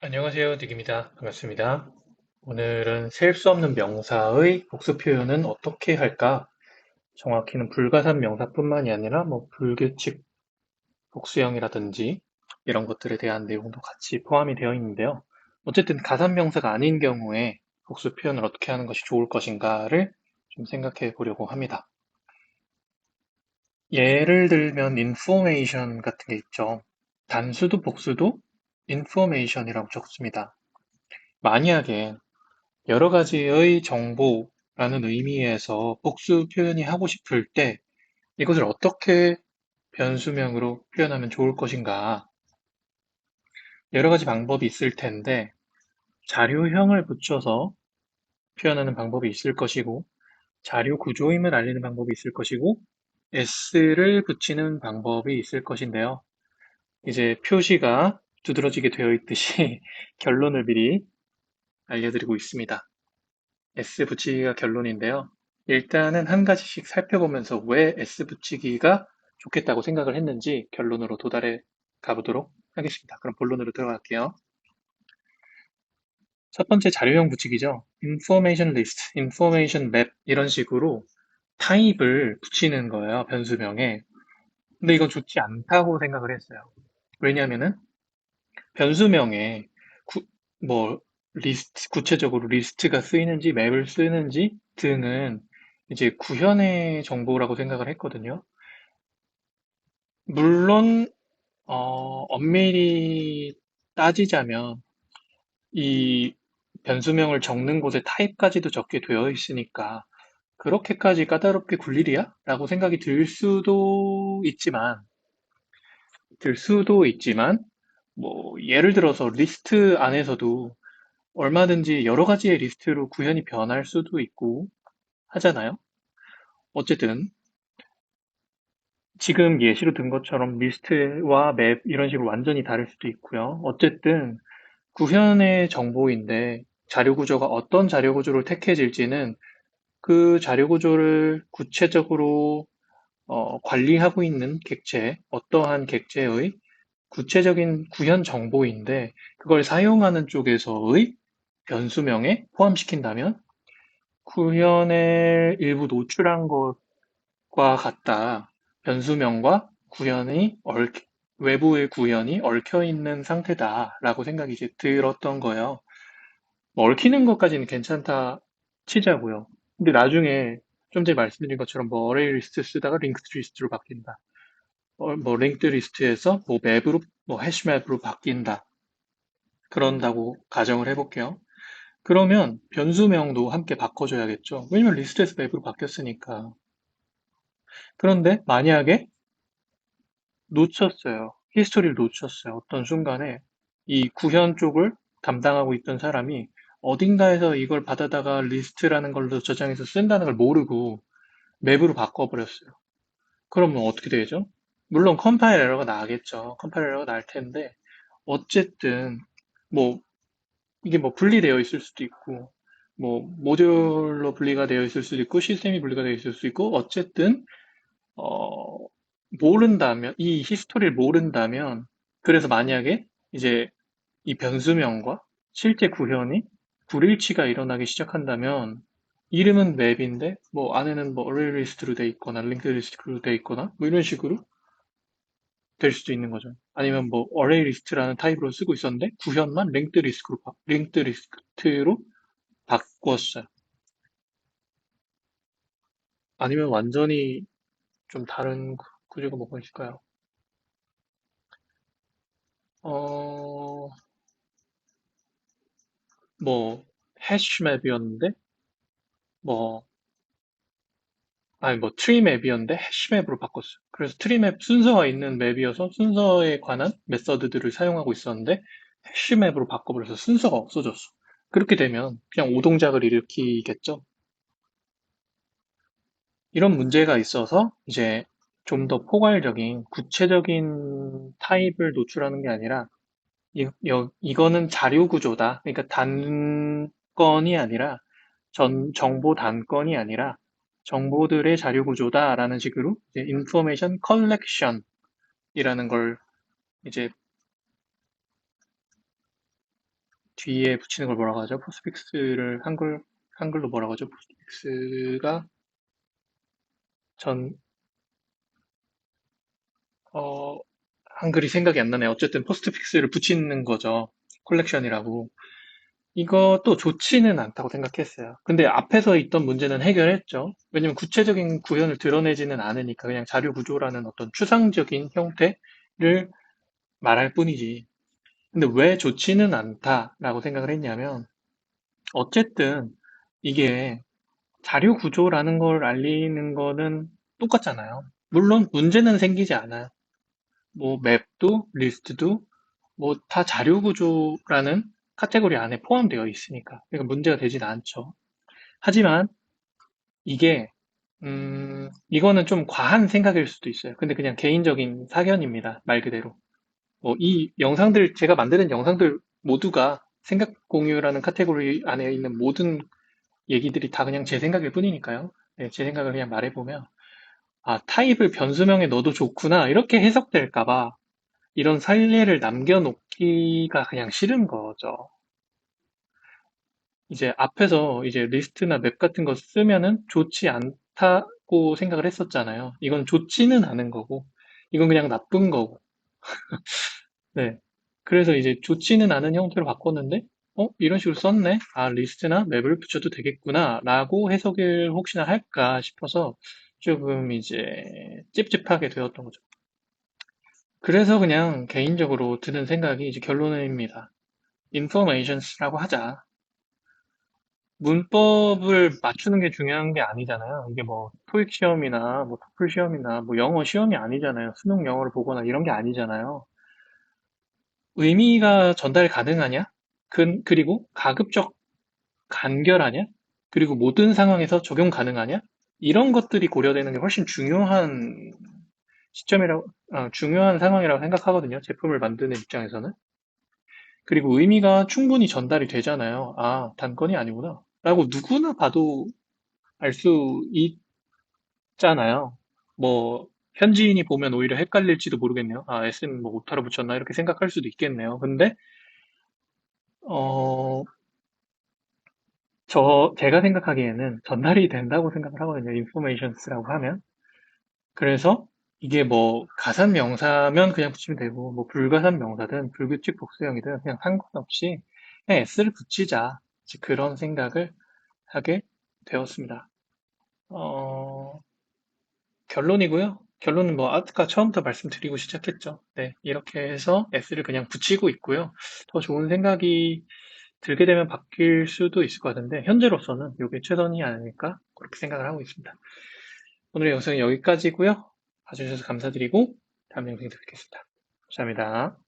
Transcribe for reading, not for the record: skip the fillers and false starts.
안녕하세요. 닉입니다. 반갑습니다. 오늘은 셀 수 없는 명사의 복수 표현은 어떻게 할까? 정확히는 불가산 명사뿐만이 아니라 불규칙 복수형이라든지 이런 것들에 대한 내용도 같이 포함이 되어 있는데요. 어쨌든 가산 명사가 아닌 경우에 복수 표현을 어떻게 하는 것이 좋을 것인가를 좀 생각해 보려고 합니다. 예를 들면 information 같은 게 있죠. 단수도 복수도 information이라고 적습니다. 만약에 여러 가지의 정보라는 의미에서 복수 표현이 하고 싶을 때 이것을 어떻게 변수명으로 표현하면 좋을 것인가? 여러 가지 방법이 있을 텐데 자료형을 붙여서 표현하는 방법이 있을 것이고 자료 구조임을 알리는 방법이 있을 것이고 s를 붙이는 방법이 있을 것인데요. 이제 표시가 두드러지게 되어 있듯이 결론을 미리 알려드리고 있습니다. S 붙이기가 결론인데요. 일단은 한 가지씩 살펴보면서 왜 S 붙이기가 좋겠다고 생각을 했는지 결론으로 도달해 가보도록 하겠습니다. 그럼 본론으로 들어갈게요. 첫 번째 자료형 붙이기죠. information list, information map 이런 식으로 타입을 붙이는 거예요. 변수명에. 근데 이건 좋지 않다고 생각을 했어요. 왜냐면은 변수명에 구, 뭐 리스트 구체적으로 리스트가 쓰이는지 맵을 쓰는지 등은 이제 구현의 정보라고 생각을 했거든요. 물론 엄밀히 따지자면 이 변수명을 적는 곳에 타입까지도 적게 되어 있으니까 그렇게까지 까다롭게 굴 일이야? 라고 생각이 들 수도 있지만 뭐 예를 들어서 리스트 안에서도 얼마든지 여러 가지의 리스트로 구현이 변할 수도 있고 하잖아요. 어쨌든 지금 예시로 든 것처럼 리스트와 맵 이런 식으로 완전히 다를 수도 있고요. 어쨌든 구현의 정보인데 자료 구조가 어떤 자료 구조를 택해질지는 그 자료 구조를 구체적으로 관리하고 있는 객체, 어떠한 객체의 구체적인 구현 정보인데 그걸 사용하는 쪽에서의 변수명에 포함시킨다면 구현을 일부 노출한 것과 같다. 변수명과 외부의 구현이 얽혀 있는 상태다라고 생각이 이제 들었던 거예요. 뭐 얽히는 것까지는 괜찮다 치자고요. 근데 나중에 좀 전에 말씀드린 것처럼 뭐 어레이 리스트 쓰다가 링크드 리스트로 바뀐다. 뭐 링크드 리스트에서 뭐 맵으로 뭐 해시 맵으로 바뀐다. 그런다고 가정을 해볼게요. 그러면 변수명도 함께 바꿔줘야겠죠. 왜냐면 리스트에서 맵으로 바뀌었으니까. 그런데 만약에 놓쳤어요. 히스토리를 놓쳤어요. 어떤 순간에 이 구현 쪽을 담당하고 있던 사람이 어딘가에서 이걸 받아다가 리스트라는 걸로 저장해서 쓴다는 걸 모르고 맵으로 바꿔버렸어요. 그러면 어떻게 되죠? 물론 컴파일 에러가 나겠죠. 컴파일 에러가 날 텐데 어쨌든 뭐 이게 뭐 분리되어 있을 수도 있고 뭐 모듈로 분리가 되어 있을 수도 있고 시스템이 분리가 되어 있을 수도 있고 어쨌든 어, 모른다면, 이 히스토리를 모른다면, 그래서 만약에 이제 이 변수명과 실제 구현이 불일치가 일어나기 시작한다면, 이름은 맵인데, 뭐 안에는 뭐 어레이 리스트로 돼 있거나, 링크 리스트로 돼 있거나, 뭐 이런 식으로 될 수도 있는 거죠. 아니면 뭐 어레이 리스트라는 타입으로 쓰고 있었는데, 구현만 링크 리스트로 바꿨어요. 아니면 완전히 좀 다른 구조가 뭐가 있을까요? 어, 뭐 해시맵이었는데 뭐 아니 뭐 트리맵이었는데 해시맵으로 바꿨어요. 그래서 트리맵 순서가 있는 맵이어서 순서에 관한 메서드들을 사용하고 있었는데 해시맵으로 바꿔버려서 순서가 없어졌어. 그렇게 되면 그냥 오동작을 일으키겠죠. 이런 문제가 있어서 이제 좀 더 포괄적인 구체적인 타입을 노출하는 게 아니라 이거는 자료 구조다. 그러니까 단건이 아니라 정보 단건이 아니라 정보들의 자료 구조다라는 식으로 이제 information collection이라는 걸 이제 뒤에 붙이는 걸 뭐라고 하죠? 포스픽스를 한글로 뭐라고 하죠? 포스픽스가 전, 어, 한글이 생각이 안 나네. 어쨌든 포스트픽스를 붙이는 거죠. 콜렉션이라고. 이것도 좋지는 않다고 생각했어요. 근데 앞에서 있던 문제는 해결했죠. 왜냐면 구체적인 구현을 드러내지는 않으니까 그냥 자료 구조라는 어떤 추상적인 형태를 말할 뿐이지. 근데 왜 좋지는 않다라고 생각을 했냐면 어쨌든 이게 자료 구조라는 걸 알리는 거는 똑같잖아요. 물론 문제는 생기지 않아요. 뭐 맵도 리스트도 뭐 다 자료 구조라는 카테고리 안에 포함되어 있으니까 그러니까 문제가 되진 않죠. 하지만 이게 이거는 좀 과한 생각일 수도 있어요. 근데 그냥 개인적인 사견입니다. 말 그대로. 뭐 이 영상들 제가 만드는 영상들 모두가 생각 공유라는 카테고리 안에 있는 모든 얘기들이 다 그냥 제 생각일 뿐이니까요. 네, 제 생각을 그냥 말해보면 아 타입을 변수명에 넣어도 좋구나 이렇게 해석될까봐 이런 사례를 남겨놓기가 그냥 싫은 거죠. 이제 앞에서 이제 리스트나 맵 같은 거 쓰면은 좋지 않다고 생각을 했었잖아요. 이건 좋지는 않은 거고, 이건 그냥 나쁜 거고. 네. 그래서 이제 좋지는 않은 형태로 바꿨는데, 이런 식으로 썼네? 아, 리스트나 맵을 붙여도 되겠구나. 라고 해석을 혹시나 할까 싶어서 조금 이제 찝찝하게 되었던 거죠. 그래서 그냥 개인적으로 드는 생각이 이제 결론입니다. informations라고 하자. 문법을 맞추는 게 중요한 게 아니잖아요. 이게 뭐 토익 시험이나 뭐 토플 시험이나 뭐 영어 시험이 아니잖아요. 수능 영어를 보거나 이런 게 아니잖아요. 의미가 전달 가능하냐? 그리고 가급적 간결하냐? 그리고 모든 상황에서 적용 가능하냐? 이런 것들이 고려되는 게 훨씬 중요한 시점이라고, 중요한 상황이라고 생각하거든요. 제품을 만드는 입장에서는. 그리고 의미가 충분히 전달이 되잖아요. 아, 단건이 아니구나. 라고 누구나 봐도 알 수 있잖아요. 뭐, 현지인이 보면 오히려 헷갈릴지도 모르겠네요. 아, S는 뭐 오타로 붙였나? 이렇게 생각할 수도 있겠네요. 근데, 어, 제가 생각하기에는 전달이 된다고 생각을 하거든요. informations라고 하면. 그래서 이게 뭐, 가산 명사면 그냥 붙이면 되고, 뭐, 불가산 명사든 불규칙 복수형이든 그냥 상관없이 그냥 S를 붙이자. 이제 그런 생각을 하게 되었습니다. 어, 결론이고요. 결론은 뭐 아까 처음부터 말씀드리고 시작했죠. 네, 이렇게 해서 S를 그냥 붙이고 있고요. 더 좋은 생각이 들게 되면 바뀔 수도 있을 것 같은데 현재로서는 이게 최선이 아닐까 그렇게 생각을 하고 있습니다. 오늘의 영상은 여기까지고요. 봐주셔서 감사드리고 다음 영상에 뵙겠습니다. 감사합니다.